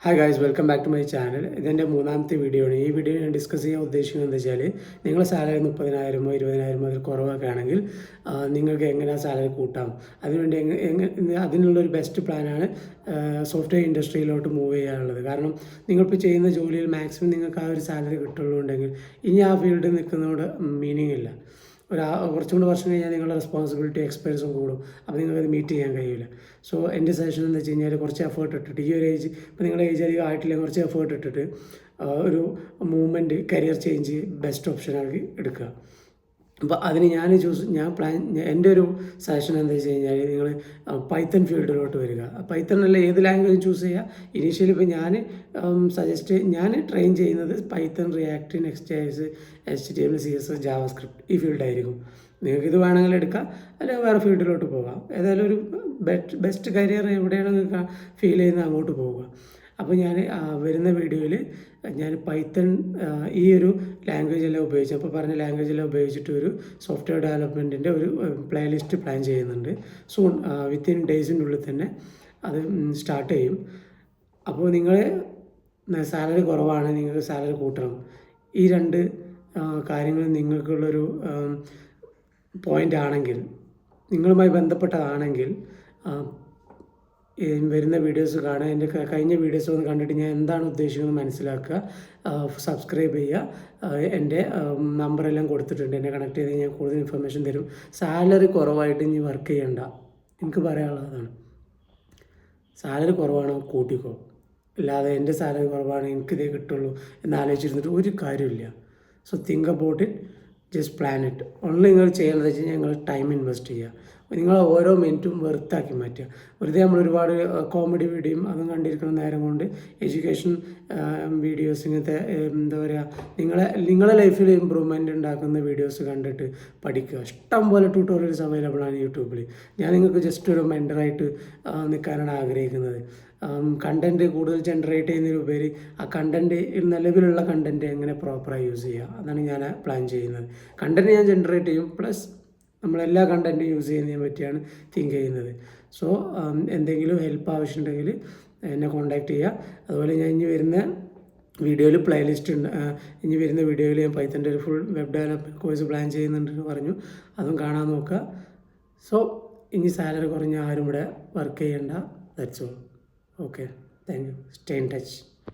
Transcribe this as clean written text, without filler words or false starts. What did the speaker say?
Hi guys, welcome back to my channel. ഇതെൻ്റെ മൂന്നാമത്തെ video ആണ്. ഈ വീഡിയോ ഞാൻ ഡിസ്കസ് ചെയ്യാൻ ഉദ്ദേശിക്കുന്നത് എന്താ വെച്ചാൽ, നിങ്ങളുടെ സാലറി 30,000 20,000 അതിൽ കുറവൊക്കെ ആണെങ്കിൽ നിങ്ങൾക്ക് എങ്ങനെ സാലറി കൂട്ടാം, അതിനുവേണ്ടി അതിനുള്ളൊരു ബെസ്റ്റ് പ്ലാനാണ് സോഫ്റ്റ്വെയർ ഇൻഡസ്ട്രിയിലോട്ട് മൂവ് ചെയ്യാനുള്ളത്. കാരണം നിങ്ങളിപ്പോൾ ചെയ്യുന്ന ജോലിയിൽ മാക്സിമം നിങ്ങൾക്ക് ആ ഒരു സാലറി കിട്ടുള്ളൂണ്ടെങ്കിൽ ഇനി ആ ഫീൽഡിൽ നിൽക്കുന്നതോട് മീനിങ് ഇല്ല. കുറച്ചും കൂടി വർഷം കഴിഞ്ഞാൽ നിങ്ങളുടെ റെസ്പോൺസിബിലിറ്റി എക്സ്പെൻസും കൂടും. അപ്പോൾ നിങ്ങൾക്കത് മീറ്റ് ചെയ്യാൻ കഴിയില്ല. സോ എൻ്റെ സജഷൻ എന്ന് വെച്ച് കഴിഞ്ഞാൽ കുറച്ച് എഫേർട്ട് ഇട്ടിട്ട്, ഈ ഒരു ഏജ് ഇപ്പോൾ നിങ്ങളുടെ ഏജ് അധികം ആയിട്ടില്ല, കുറച്ച് എഫേർട്ട് ഇട്ടിട്ട് ഒരു മൂവ്മെൻറ്റ് കരിയർ ചേഞ്ച് ബെസ്റ്റ് ഓപ്ഷനാക്കി എടുക്കുക. അപ്പോൾ അതിന് എൻ്റെ ഒരു സജഷൻ എന്താ വെച്ച് കഴിഞ്ഞാൽ, നിങ്ങൾ പൈത്തൺ ഫീൽഡിലോട്ട് വരിക. പൈത്തൺ അല്ല, ഏത് ലാംഗ്വേജ് ചൂസ് ചെയ്യുക. ഇനീഷ്യലി ഇപ്പോൾ ഞാൻ ട്രെയിൻ ചെയ്യുന്നത് Python, React, Next js, HTML, CSS, JavaScript ഈ ഫീൽഡായിരിക്കും. നിങ്ങൾക്കിത് വേണമെങ്കിൽ എടുക്കാം, അല്ലെങ്കിൽ വേറെ ഫീൽഡിലോട്ട് പോകാം. ഏതായാലും ഒരു ബെസ്റ്റ് കരിയർ എവിടെയാണ് നിങ്ങൾക്ക് ഫീൽ ചെയ്യുന്നത് അങ്ങോട്ട് പോവുക. അപ്പോൾ ഞാൻ വരുന്ന വീഡിയോയിൽ ഞാൻ പൈത്തൺ ഈ ഒരു ലാംഗ്വേജ് എല്ലാം ഉപയോഗിച്ച്, അപ്പോൾ പറഞ്ഞ ലാംഗ്വേജ് എല്ലാം ഉപയോഗിച്ചിട്ട് ഒരു സോഫ്റ്റ്വെയർ ഡെവലപ്മെൻറ്റിൻ്റെ ഒരു പ്ലേലിസ്റ്റ് പ്ലാൻ ചെയ്യുന്നുണ്ട്. സൂൺ വിത്തിൻ ഡേയ്സിനുള്ളിൽ തന്നെ അത് സ്റ്റാർട്ട് ചെയ്യും. അപ്പോൾ നിങ്ങൾ സാലറി കുറവാണ്, നിങ്ങൾക്ക് സാലറി കൂട്ടണം. ഈ രണ്ട് കാര്യങ്ങൾ നിങ്ങൾക്കുള്ളൊരു പോയിൻ്റ് ആണെങ്കിൽ, നിങ്ങളുമായി ബന്ധപ്പെട്ടതാണെങ്കിൽ വരുന്ന വീഡിയോസ് കാണുക. എൻ്റെ കഴിഞ്ഞ വീഡിയോസ് ഒന്ന് കണ്ടിട്ട് ഞാൻ എന്താണ് ഉദ്ദേശിക്കുന്നത് മനസ്സിലാക്കുക. സബ്സ്ക്രൈബ് ചെയ്യുക. എൻ്റെ നമ്പറെല്ലാം കൊടുത്തിട്ടുണ്ട്, എന്നെ കണക്ട് ചെയ്ത് ഞാൻ കൂടുതൽ ഇൻഫർമേഷൻ തരും. സാലറി കുറവായിട്ട് ഇനി വർക്ക് ചെയ്യണ്ട, എനിക്ക് പറയാനുള്ളതാണ്. സാലറി കുറവാണോ കൂട്ടിക്കോ, അല്ലാതെ എൻ്റെ സാലറി കുറവാണ് എനിക്കിതേ കിട്ടുള്ളൂ എന്നാലോചിച്ചിരുന്നിട്ട് ഒരു കാര്യമില്ല. So think about it, just plan it. Only നിങ്ങൾ ചെയ്യേണ്ടത് വെച്ച് കഴിഞ്ഞാൽ നിങ്ങൾ ടൈം ഇൻവെസ്റ്റ് ചെയ്യുക. നിങ്ങൾ ഓരോ മിനിറ്റും വെറുത്താക്കി മാറ്റുക. വെറുതെ നമ്മൾ ഒരുപാട് കോമഡി വീഡിയോയും അതും കണ്ടിരിക്കുന്ന നേരം കൊണ്ട് എഡ്യൂക്കേഷൻ വീഡിയോസ്, ഇങ്ങനത്തെ എന്താ പറയുക, നിങ്ങളെ ലൈഫിൽ ഇമ്പ്രൂവ്മെൻ്റ് ഉണ്ടാക്കുന്ന വീഡിയോസ് കണ്ടിട്ട് പഠിക്കുക. ഇഷ്ടം പോലെ ട്യൂട്ടോറിയൽസ് അവൈലബിൾ ആണ് യൂട്യൂബിൽ. ഞാൻ നിങ്ങൾക്ക് ജസ്റ്റ് ഒരു മെൻറ്ററായിട്ട് നിൽക്കാനാണ് ആഗ്രഹിക്കുന്നത്. കണ്ടൻറ്റ് കൂടുതൽ ജനറേറ്റ് ചെയ്യുന്നതിനുപരി ആ കണ്ടൻറ്റ്, നിലവിലുള്ള കണ്ടൻറ്റ് എങ്ങനെ പ്രോപ്പറായി യൂസ് ചെയ്യുക, അതാണ് ഞാൻ പ്ലാൻ ചെയ്യുന്നത്. കണ്ടൻറ്റ് ഞാൻ ജനറേറ്റ് ചെയ്യും, പ്ലസ് നമ്മളെല്ലാ കണ്ടൻറ്റും യൂസ് ചെയ്യുന്നതിനെ പറ്റിയാണ് തിങ്ക് ചെയ്യുന്നത്. സോ എന്തെങ്കിലും ഹെൽപ്പ് ആവശ്യമുണ്ടെങ്കിൽ എന്നെ കോൺടാക്റ്റ് ചെയ്യുക. അതുപോലെ ഞാൻ ഇനി വരുന്ന വീഡിയോയിൽ പ്ലേലിസ്റ്റ് ഉണ്ട്. ഇനി വരുന്ന വീഡിയോയിൽ ഞാൻ പൈത്തൻ്റെ ഒരു full web development course plan ചെയ്യുന്നുണ്ടെന്ന് പറഞ്ഞു, അതും കാണാൻ നോക്കുക. സോ ഇനി സാലറി കുറഞ്ഞ ആരും ഇവിടെ വർക്ക് ചെയ്യേണ്ട. That's all. Okay, thank you. Stay in touch.